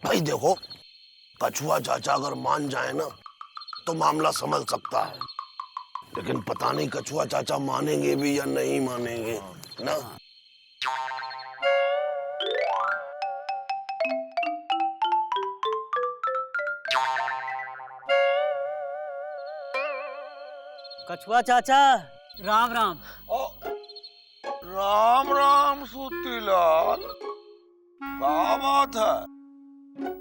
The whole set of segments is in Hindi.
भाई देखो, कछुआ चाचा अगर मान जाए ना तो मामला संभल सकता है, लेकिन पता नहीं कछुआ चाचा मानेंगे भी या नहीं मानेंगे ना। कछुआ चाचा, राम राम। राम राम सूतीलाल, क्या बात है?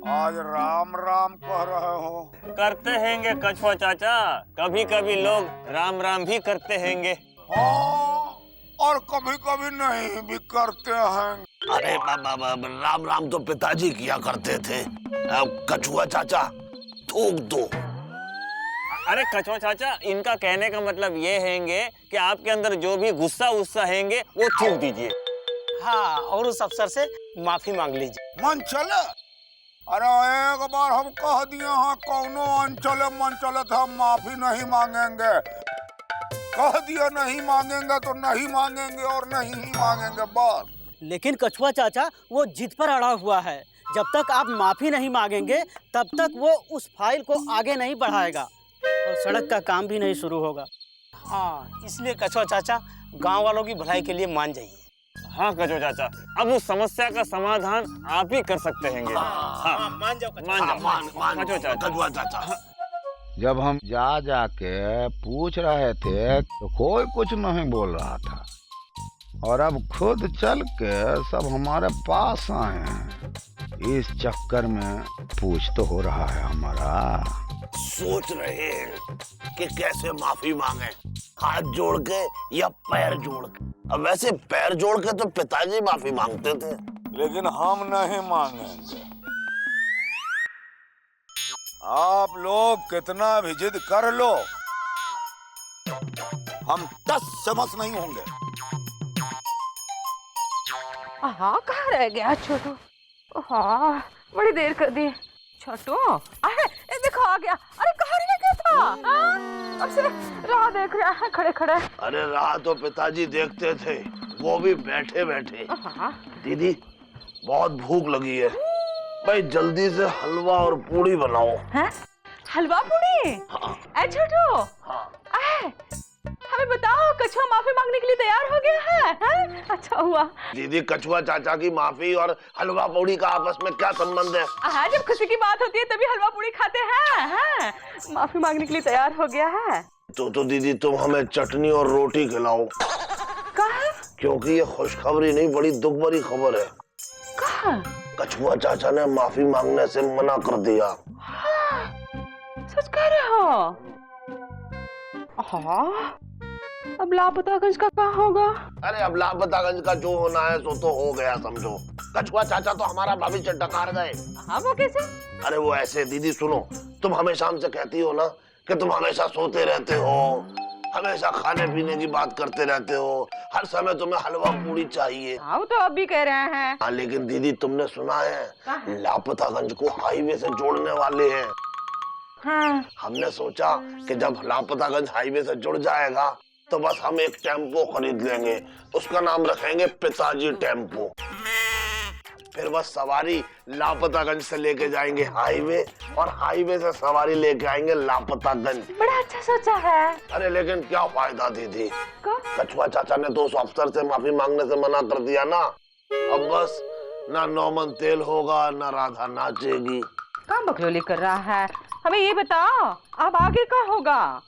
आज राम राम कह रहे हो? करते हैंगे कछुआ चाचा, कभी कभी लोग राम राम भी करते हैंगे। हाँ, और कभी कभी नहीं भी करते हैं। अरे राम राम तो पिताजी किया करते थे, अब कछुआ चाचा थूक दो। अरे कछुआ चाचा, इनका कहने का मतलब ये हैंगे कि आपके अंदर जो भी गुस्सा हैंगे वो थूक दीजिए। हाँ, और उस अफसर से माफी मांग लीजिए। मन चले? अरे एक बार हम कह दिए हैं कौनो अंचले मन चले तो हम माफी नहीं मांगेंगे। कह दिया नहीं मांगेंगे तो नहीं मांगेंगे और नहीं ही मांगेंगे बस। लेकिन कछुआ चाचा वो जिद पर अड़ा हुआ है, जब तक आप माफी नहीं मांगेंगे तब तक वो उस फाइल को आगे नहीं बढ़ाएगा और सड़क का काम भी नहीं शुरू होगा। हाँ, इसलिए कछुआ चाचा गांव वालों की भलाई के लिए मान जाइए। हाँ कछुआ चाचा, अब उस समस्या का समाधान आप ही कर सकते हैंगे। हाँ, मान जाओ कछुआ चाचा। जब हम जा के पूछ रहे थे तो कोई कुछ नहीं बोल रहा था, और अब खुद चल के सब हमारे पास आए हैं। इस चक्कर में पूछ तो हो रहा है हमारा। सोच रहे हैं कि कैसे माफी मांगे, हाथ जोड़ के या पैर जोड़ के। अब वैसे पैर जोड़ के तो पिताजी माफी मांगते थे, लेकिन हम नहीं मांगेंगे। आप लोग कितना भी जिद कर लो, हम 10 चम्मच नहीं होंगे। हाँ, कहाँ रह गया छोटू? हाँ, बड़ी देर कर दी। छोटू, अरे देखो आ गया। अरे कहाँ रह गया था? अब से राह देख रहा है खड़े खड़े। अरे राह तो पिताजी देखते थे, वो भी बैठे बैठे। दीदी बहुत भूख लगी है, भाई जल्दी से हलवा और पूड़ी बनाओ। हैं? हलवा पूड़ी? हाँ। ऐ छोटू, हाँ। हमें बताओ, कछुआ माफी मांगने के लिए तैयार हो गया है? हैं? अच्छा हुआ। दीदी कछुआ चाचा की माफी और हलवा पूड़ी का आपस में क्या संबंध है? हाँ, जब खुशी की बात होती है तभी हलवा पूड़ी खाते हैं। हैं? माफी मांगने के लिए तैयार हो गया है। तो दीदी तुम हमें चटनी और रोटी खिलाओ। कहाँ? क्योंकि ये खुशखबरी नहीं, बड़ी दुख भरी खबर है। कहाँ? कछुआ चाचा ने माफी मांगने से मना कर दिया। हाँ, सच कह रहे हो? हाँ, अब लापतागंज का क्या होगा? अरे अब लापतागंज का जो होना है सो तो हो गया समझो। कछुआ चाचा तो हमारा भविष्य डकार गए। हाँ, वो कैसे? अरे वो ऐसे, दीदी सुनो, तुम हमेशा हमसे कहती हो ना कि तुम हमेशा सोते रहते हो, हमेशा खाने पीने की बात करते रहते हो, हर समय तुम्हें हलवा पूड़ी चाहिए। हाँ, वो तो अब भी कह रहे हैं। हाँ, लेकिन दीदी तुमने सुना है लापतागंज को हाईवे से जोड़ने वाले हैं। हाँ। हमने सोचा कि जब लापतागंज हाईवे से जुड़ जाएगा तो बस हम एक टेम्पो खरीद लेंगे, उसका नाम रखेंगे पिताजी टेम्पो। फिर बस सवारी लापतागंज से लेके जाएंगे हाईवे और हाईवे से सवारी लेके आएंगे लापतागंज। बड़ा अच्छा सोचा है। अरे लेकिन क्या फायदा दीदी, कछुआ चाचा ने तो उस अफसर से माफी मांगने से मना कर दिया ना। अब बस ना नौमन तेल होगा ना राधा नाचेगी। काम बकलोली कर रहा है। हमें ये बताओ, अब आगे क्या होगा?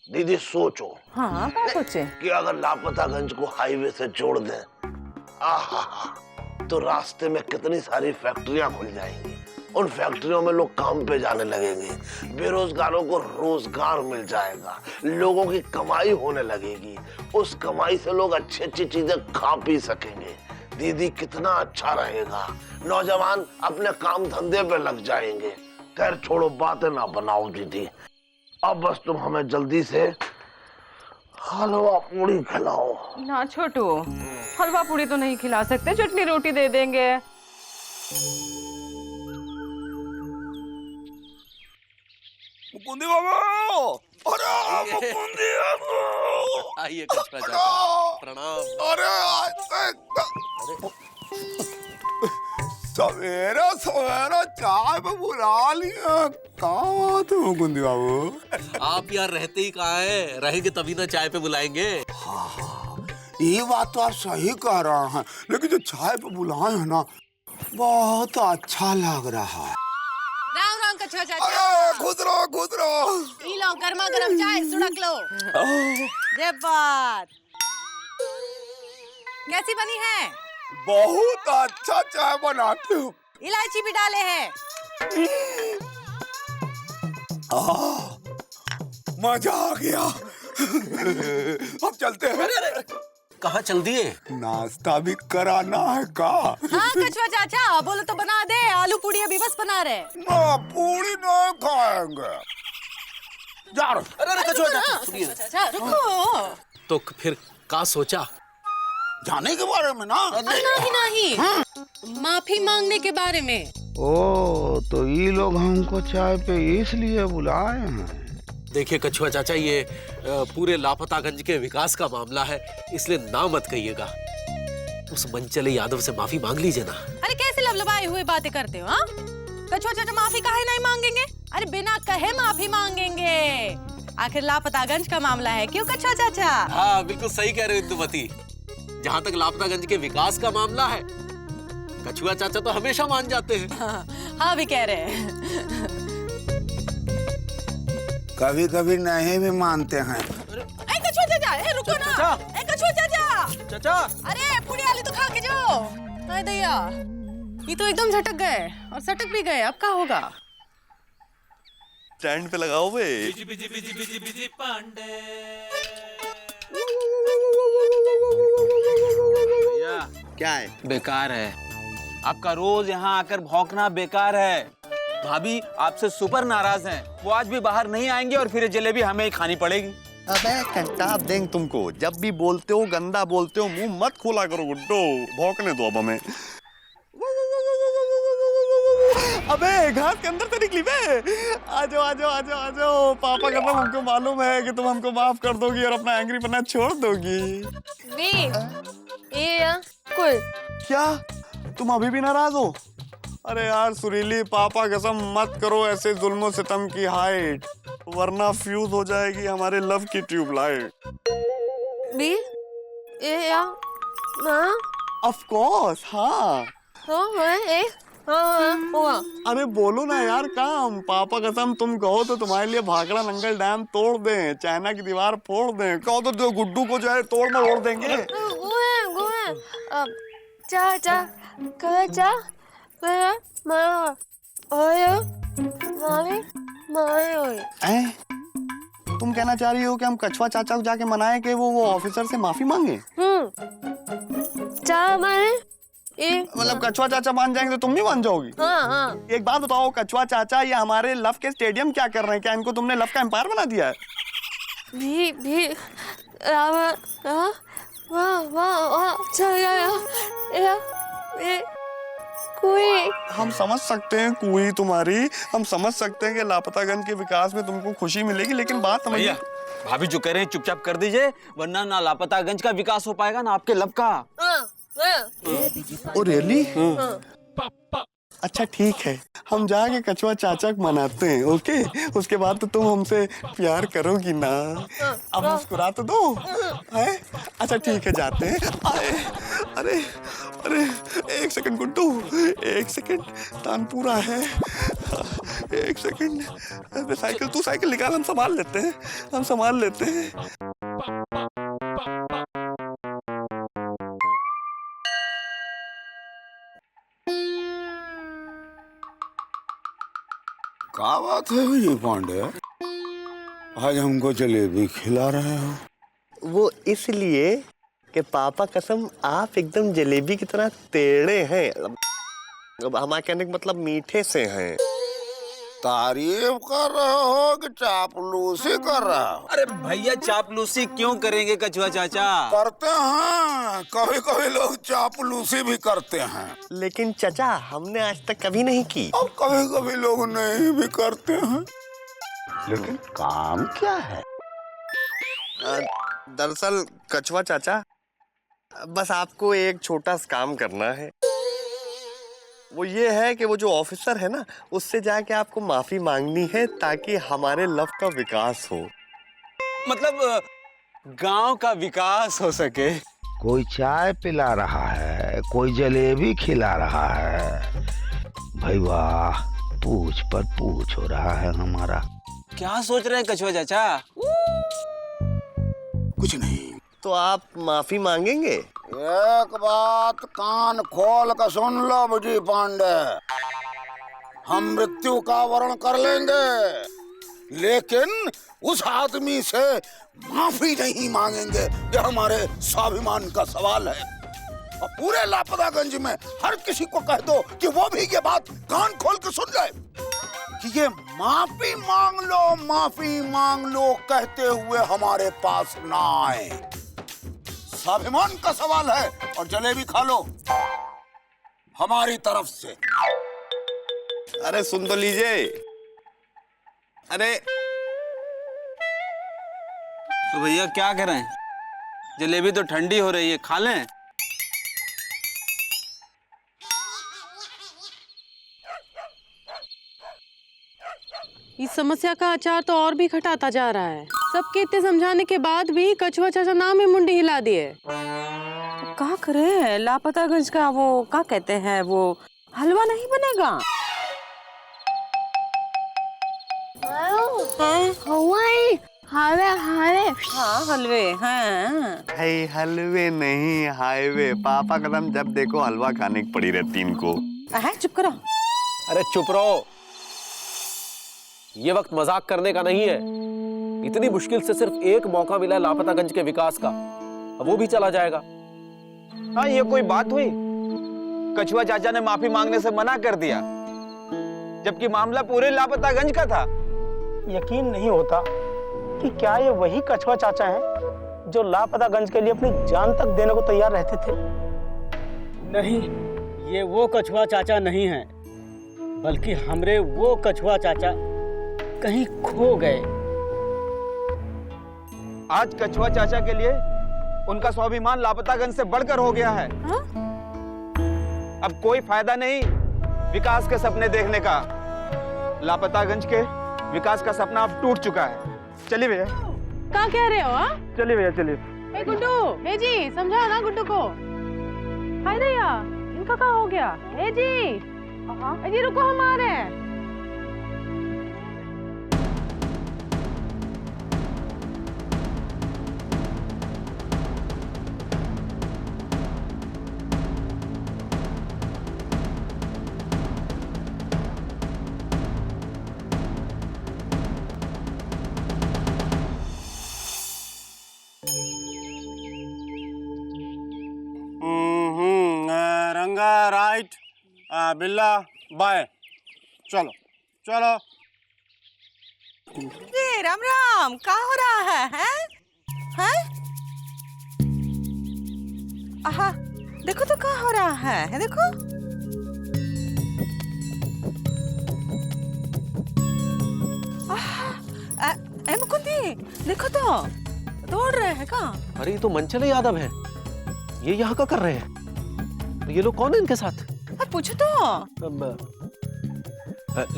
दीदी सोचो। हाँ, क्या सोचे? कि अगर लापतागंज को हाईवे से जोड़ दें, आहा, तो रास्ते में कितनी सारी फैक्ट्रियां खुल जाएंगी। उन फैक्ट्रियों में लोग काम पे जाने लगेंगे, बेरोजगारों को रोजगार मिल जाएगा, लोगों की कमाई होने लगेगी। उस कमाई से लोग अच्छी अच्छी चीजें खा पी सकेंगे। दीदी कितना अच्छा रहेगा, नौजवान अपने काम धंधे पे लग जाएंगे। खैर छोड़ो, बातें ना बनाओ दीदी, अब बस तुम हमें जल्दी से हलवा पूड़ी खिलाओ। ना छोटू, हलवा पूड़ी तो नहीं खिला सकते, चटनी रोटी दे देंगे। मुकुंदी बाबू, अरे मुकुंदी बाबू, आइए कछुआ चाचा, प्रणाम। अरे सवेरा सवेरा चाय पे बुला लिया। कहाँ बात है मुकुंद बाबू? आप यार रहते ही कहाँ है, रहेंगे तभी ना चाय पे बुलाएंगे। हाँ, ये बात तो आप सही कह रहे हैं, लेकिन जो चाय पे बुलाए हैं ना, बहुत अच्छा लग रहा है। राम राम कछुआ चाचा। अरे खुद रहो। ई लो गर्मा गर्म चाय सुड़क लो। जे बात कैसी बनी है? बहुत अच्छा चाय बनाते हो। इलायची भी डाले हैं। मजा आ गया। अब चलते हैं। कहाँ चल दिए? नाश्ता भी कराना है का? हाँ कछुआ चाचा, बोलो तो बना दे। आलू पूड़ी अभी बस बना रहे। ना पूरी नहीं खाएंगे। जा रहे। अरे कछुआ चाचा सुनिए। चाचा रुको। तो फिर का सोचा? जाने के बारे में ना? नहीं, माफी मांगने के बारे में। ओ तो ये लोग हमको चाय पे इसलिए बुलाए हैं। देखिए कछुआ चाचा, ये पूरे लापतागंज के विकास का मामला है, इसलिए ना मत कहिएगा। उस मनचले यादव से माफी मांग लीजिए ना। अरे कैसे लबलबाए हुए बातें करते हो? हाँ कछुआ चाचा माफी काहे नहीं मांगेंगे? अरे बिना कहे माफी मांगेंगे। आखिर लापतागंज का मामला है, क्यों कछुआ चाचा? हाँ बिल्कुल सही कह रहे हो इंदुमती। जहाँ तक लापतागंज के विकास का मामला है, कछुआ चाचा तो हमेशा मान जाते हैं। हाँ भी कह रहे हैं। कभी कभी नहीं भी मानते हैं। कछुआ चाचा, रुको ना। कछुआ चाचा। अरे पूरी आलू तो खा के जाओ। अरे दैया, ये तो एकदम झटक गए और सटक भी गए। अब क्या होगा? स्टैंड पे लगाओ बे। क्या है? बेकार है आपका रोज यहाँ आकर भौंकना, बेकार है। भाभी आपसे सुपर नाराज हैं। वो आज भी बाहर नहीं आएंगे और फिर ये जलेबी हमें ही खानी पड़ेगी। अबे कंटाप देंगे तुमको। जब भी बोलते हो गंदा बोलते हो, मुंह मत खोला करो गुड्डो। भौंकने दो अब हमें। अबे घास के अंदर से निकली बे। आजो। पापा का हमको मालूम है कि तुम हमको माफ कर दोगी और अपना एंग्री बनना छोड़ दोगी। क्या तुम अभी भी नाराज हो? अरे यार सुरीली, पापा कसम मत करो ऐसे जुल्म सितम की हाइट, वरना फ्यूज हो जाएगी हमारे लव की ट्यूबलाइट। ऑफ कोर्स हाँ। अरे बोलो ना यार काम। पापा कसम तुम कहो तो तुम्हारे लिए भाखड़ा नंगल डैम तोड़ दें, चाइना की दीवार फोड़ दें। कहो तो जो गुड्डू को जो है तोड़ में ओढ़ देंगे। तुम कहना चाह रही हो कि हम कछुआ चाचा को जाके मनाएं कि वो ऑफिसर से माफी मांगे? मतलब कछुआ चाचा मान जाएंगे तो तुम भी मान जाओगी? हाँ। एक बात बताओ कछुआ चाचा, ये हमारे लव के स्टेडियम क्या कर रहे हैं? क्या इनको तुमने लव का एम्पायर बना दिया है? हम समझ सकते हैं कुई तुम्हारी, हम समझ सकते हैं कि लापतागंज के विकास में तुमको खुशी मिलेगी, लेकिन बात समझिए। भाभी जो कह रहे हैं चुपचाप कर दीजिए, वरना ना लापतागंज का विकास हो पाएगा ना आपके लव का। Oh really? अच्छा ठीक है, हम जाके कछुआ चाचा को मनाते हैं। ओके, उसके बाद तो तुम हमसे प्यार करोगी ना? अब मुस्कुरा तो दो है? अच्छा ठीक है, जाते हैं। अरे अरे एक सेकंड गुड्डू, एक सेकंड, तानपुरा है। एक सेकंड, साइकिल तू साइकिल निकाल, हम संभाल लेते हैं। क्या बात है ये पांडे, आज हमको जलेबी खिला रहे हो? वो इसलिए कि पापा कसम आप एकदम जलेबी की तरह टेढ़े हैं। अब हमारे कहने का मतलब मीठे से हैं। तारीफ कर रहे हो कि चापलूसी कर रहे हो? अरे भैया चापलूसी क्यों करेंगे कछुआ चाचा? करते हैं, कभी कभी लोग चापलूसी भी करते हैं, लेकिन चचा हमने आज तक कभी नहीं की। और कभी कभी लोग नहीं भी करते हैं। लेकिन काम क्या है? दरअसल कछुआ चाचा, बस आपको एक छोटा सा काम करना है। वो ये है कि वो जो ऑफिसर है ना, उससे जाके आपको माफी मांगनी है ताकि हमारे लव का विकास हो। मतलब गांव का विकास हो सके। कोई चाय पिला रहा है, कोई जलेबी खिला रहा है। भाई वाह, पूछ पर पूछ हो रहा है हमारा। क्या सोच रहे हैं कछुआ चाचा? कुछ नहीं। तो आप माफी मांगेंगे? एक बात कान खोल कर सुन लो बुझी पांडे, हम मृत्यु का वर्ण कर लेंगे, लेकिन उस आदमी से माफी नहीं मांगेंगे। ये हमारे स्वाभिमान का सवाल है। और पूरे लापतागंज में हर किसी को कह दो कि वो भी ये बात कान खोल कर सुन ले कि ये माफी मांग लो कहते हुए हमारे पास ना आए। स्वाभिमान का सवाल है। और जलेबी खा लो हमारी तरफ से। अरे सुन तो लीजिए। अरे तो भैया क्या करें? जलेबी तो ठंडी हो रही है, खा लें? इस समस्या का अचार तो और भी खटाता जा रहा है। सबके इतने समझाने के बाद भी कछुआ चाचा नाम ही मुंडी हिला दिए। क्या करे, लापतागंज का वो क्या कहते हैं, वो हलवा नहीं बनेगा? हाँ हलवे हैं। भाई हलवे नहीं, हाईवे। पापा कदम जब देखो हलवा खाने की पड़ी रहती इनको। चुप करो। अरे चुप रहो, ये वक्त मजाक करने का नहीं है। इतनी मुश्किल से सिर्फ एक मौका मिला है लापतागंज के विकास का, अब वो भी चला जाएगा। हाँ, ये कोई बात हुई? कछुआ चाचा ने माफी मांगने से मना कर दिया, जबकि मामला पूरे लापतागंज का था। यकीन नहीं होता कि क्या ये वही कछुआ चाचा हैं जो लापतागंज के लिए अपनी जान तक देने को तैयार रहते थे। नहीं, ये वो कछुआ चाचा नहीं हैं, बल्कि हमरे वो कछुआ चाचा कहीं खो गए। आज कछुआ चाचा के लिए उनका स्वाभिमान लापतागंज से बढ़कर हो गया है। अब कोई फायदा नहीं विकास के सपने देखने का। लापतागंज के विकास का सपना अब टूट चुका है। चलिए भैया। क्या कह रहे हो? चलिए भैया, चलिए। ए गुड्डू, ए जी समझाओ ना गुड्डू को। हाय दया, इनका क्या हो गया? ए जी रुको, हम आ रहे हैं। रंगा राइट, बिल्ला बाय। चलो चलो। राम राम, क्या हो रहा है? हैं? आहा, देखो तो क्या हो रहा है, देखो। मुकुंदी, देखो तो दौड़ रहे हैं क्या? अरे ये तो मनचले यादव हैं। ये यहाँ का कर रहे हैं। ये लोग कौन है इनके साथ? पूछो तो।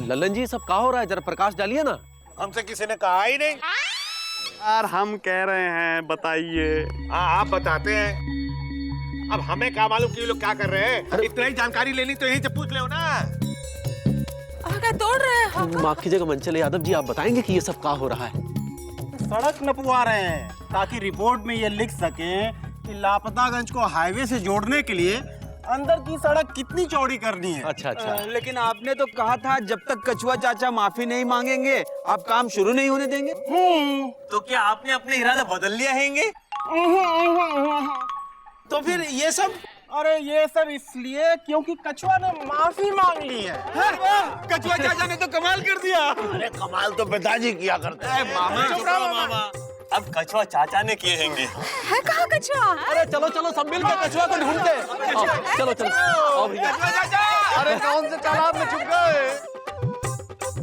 ललन जी, सब क्या हो रहा है? जरा प्रकाश डालिए ना। हमसे किसी ने कहा ही नहीं। यार हम कह रहे हैं, बताइए। हाँ, आप बताते हैं। अब हमें क्या मालूम कि ये लोग क्या कर रहे हैं? इतना ही जानकारी लेनी तो यहीं से पूछ लो ना। दौड़ रहे हैं। माफ कीजिएगा मनचले यादव जी, आप बताएंगे कि ये सब क्या हो रहा है? सड़क नपवा रहे हैं ताकि रिपोर्ट में ये लिख सकें कि लापतागंज को हाईवे से जोड़ने के लिए अंदर की सड़क कितनी चौड़ी करनी है। अच्छा अच्छा। लेकिन आपने तो कहा था जब तक कछुआ चाचा माफी नहीं मांगेंगे आप काम शुरू नहीं होने देंगे। तो क्या आपने अपने इरादा बदल लिया है? तो फिर ये सब? अरे ये सब इसलिए क्योंकि कछुआ ने माफी मांग ली है। कछुआ चाचा ने तो कमाल कर दिया। अरे कमाल तो पिताजी किया करते हैं। मामा, अब कछुआ चाचा ने किए होंगे। है कहाँ कछुआ? अरे चलो चलो, सब मिलकर कछुआ को ढूंढते हैं। चलो चलो आओ भैया। अरे कौन से तालाब में छुप गए?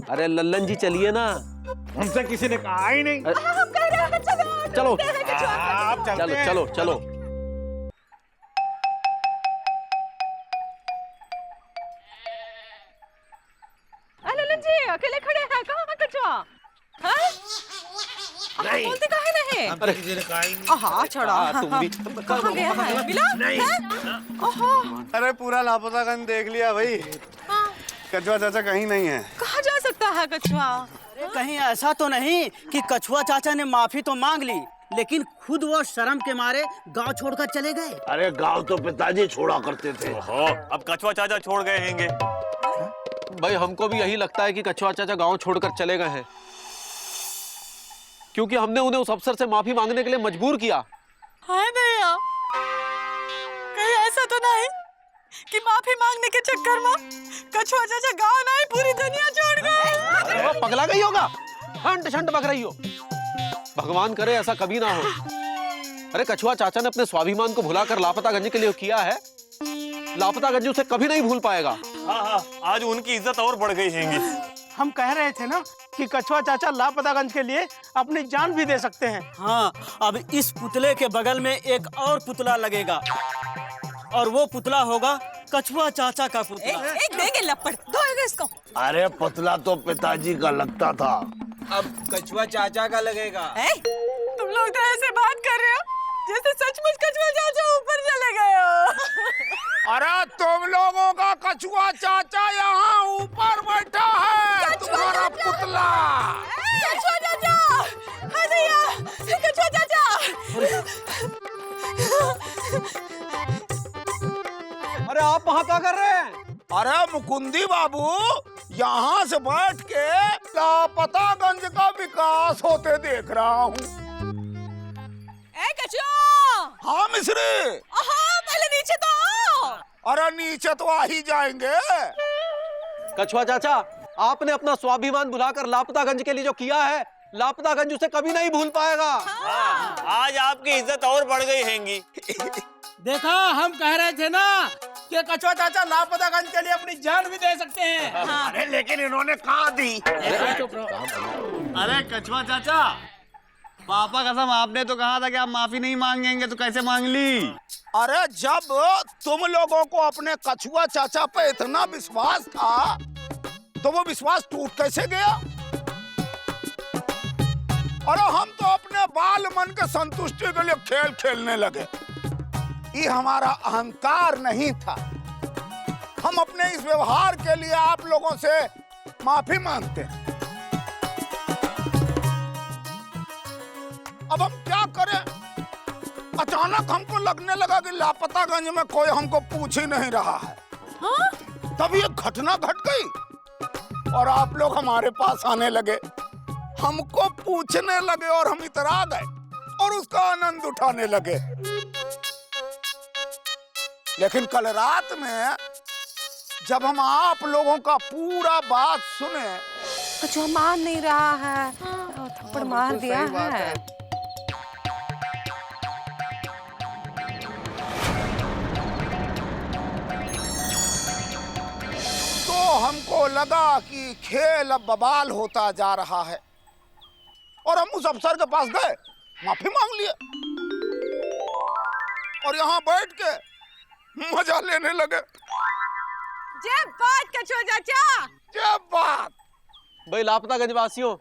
अरे लल्लन जी चलिए ना। हमसे किसी ने कहा ही नहीं। हम कह रहे हैं चलो आप चलते चलो हैं। चलो चलो। अकेले खड़े हैं, कहाँ है कछुआ? नहीं। बोलते काहे नहीं? अरे आहा छोड़ा। तुम भी कहाँ गया है? मिला? नहीं। ओहो, अरे पूरा लापतागंज देख लिया भाई, कछुआ चाचा कहीं नहीं है। कहाँ जा सकता है कछुआ? कहीं ऐसा तो नहीं कि कछुआ चाचा ने माफी तो मांग ली, लेकिन खुद वो शर्म के मारे गांव छोड़कर चले गए। अरे गांव तो पिताजी छोड़ा करते थे। अब कछुआ चाचा छोड़ गए हैंगे। भाई हमको भी यही लगता है कि कछुआ चाचा गांव छोड़कर चले गए हैं, क्योंकि हमने उन्हें उस अफसर से माफी मांगने के लिए मजबूर किया। हाय भैया, कहीं ऐसा तो नहीं कि माफी मांगने के चक्कर में कछुआ चाचा गांव नहीं पूरी दुनिया छोड़ गए? अरे वो पगला गई होगा, ठंड ठंड बग रही हो। भगवान करे ऐसा कभी ना हो। अरे कछुआ चाचा ने अपने स्वाभिमान को भुलाकर लापतागंज के लिए किया है, लापतागंज उसे कभी नहीं भूल पाएगा। हाँ, आज उनकी इज्जत और बढ़ गई हैंगी। हम कह रहे थे ना कि कछुआ चाचा लापतागंज के लिए अपनी जान भी दे सकते हैं। हाँ, अब इस पुतले के बगल में एक और पुतला लगेगा, और वो पुतला होगा कछुआ चाचा का पुतला। एक देंगे लपड़, धोएगा इसको। अरे पुतला तो पिताजी का लगता था, अब कछुआ चाचा का लगेगा। तुम लोग तो ऐसे बात कर रहे हो जैसे सचमुच कछुआ चाचा ऊपर चले गए हो। अरे तुम लोगों का कछुआ चाचा यहाँ ऊपर बैठा है, तुम्हारा पुतला। कछुआ चाचा, हाय भैया, कछुआ चाचा। अरे आप वहाँ क्या कर रहे हैं? अरे मुकुंदी बाबू, यहाँ से बैठ के लापतागंज का विकास होते देख रहा हूँ। ए कछुआ! हाँ मिश्री। पहले नीचे तो आओ। अरे नीचे तो आ ही जाएंगे। कछुआ चाचा, आपने अपना स्वाभिमान भुलाकर लापतागंज के लिए जो किया है, लापतागंज उसे कभी नहीं भूल पाएगा। आज आपकी इज्जत और बढ़ गई हैंगी। देखा, हम कह रहे थे ना कि कछुआ चाचा लापतागंज के लिए अपनी जान भी दे सकते हैं। अरे लेकिन इन्होंने कहा दी। अरे कछुआ चाचा, पापा कसम आपने तो कहा था कि आप माफी नहीं मांगेंगे, तो कैसे मांग ली? अरे जब तुम लोगों को अपने कछुआ चाचा पे इतना विश्वास था, तो वो विश्वास टूट कैसे गया? अरे हम तो अपने बाल मन के संतुष्टि के लिए खेल खेलने लगे। ये हमारा अहंकार नहीं था। हम अपने इस व्यवहार के लिए आप लोगों से माफी मांगते हैं। अब हम क्या करें? अचानक हमको लगने लगा कि लापतागंज में कोई हमको पूछ ही नहीं रहा है। तब ये घटना घट गई और आप लोग हमारे पास आने लगे, हमको पूछने लगे और हम इतरा गए और उसका आनंद उठाने लगे। लेकिन कल रात में जब हम आप लोगों का पूरा बात सुने, कछुआ मान नहीं रहा है, थप्पड़ मार दिया है। तो हमको लगा कि खेल अब बवाल होता जा रहा है और हम उस अफसर के पास गए, माफी मांग लिए और यहाँ बैठ के मजा लेने लगे। जय बात कछुआ चाचा, जय बात। भाई लापतागंज वासियों,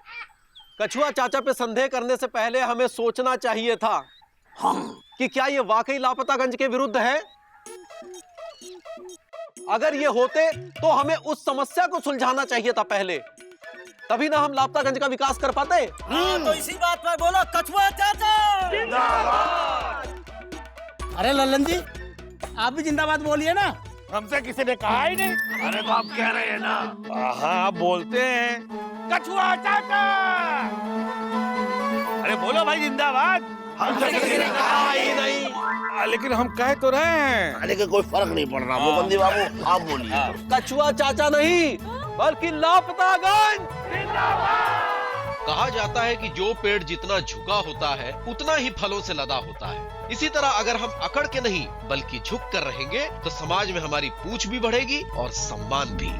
कछुआ चाचा पे संदेह करने से पहले हमें सोचना चाहिए था कि क्या ये वाकई लापतागंज के विरुद्ध है। अगर ये होते तो हमें उस समस्या को सुलझाना चाहिए था पहले, तभी ना हम लापतागंज का विकास कर पाते। तो इसी बात पर बोलो कछुआ चाचा। अरे लल्लन जी, आप भी जिंदाबाद बोलिए ना। हमसे किसी ने कहा ही नहीं। अरे तो आप कह रहे हैं ना। हाँ, आप बोलते हैं कछुआ चाचा। अरे बोलो भाई जिंदाबाद। हमसे किसी ने कहा ही नहीं। लेकिन हम कह तो रहे हैं। लेकिन कोई फर्क नहीं पड़ रहा। मुकुंदी बाबू आप बोलिए। कछुआ चाचा नहीं, बल्कि लापतागंज। कहा जाता है कि जो पेड़ जितना झुका होता है उतना ही फलों से लदा होता है। इसी तरह अगर हम अकड़ के नहीं बल्कि झुक कर रहेंगे तो समाज में हमारी पूछ भी बढ़ेगी और सम्मान भी।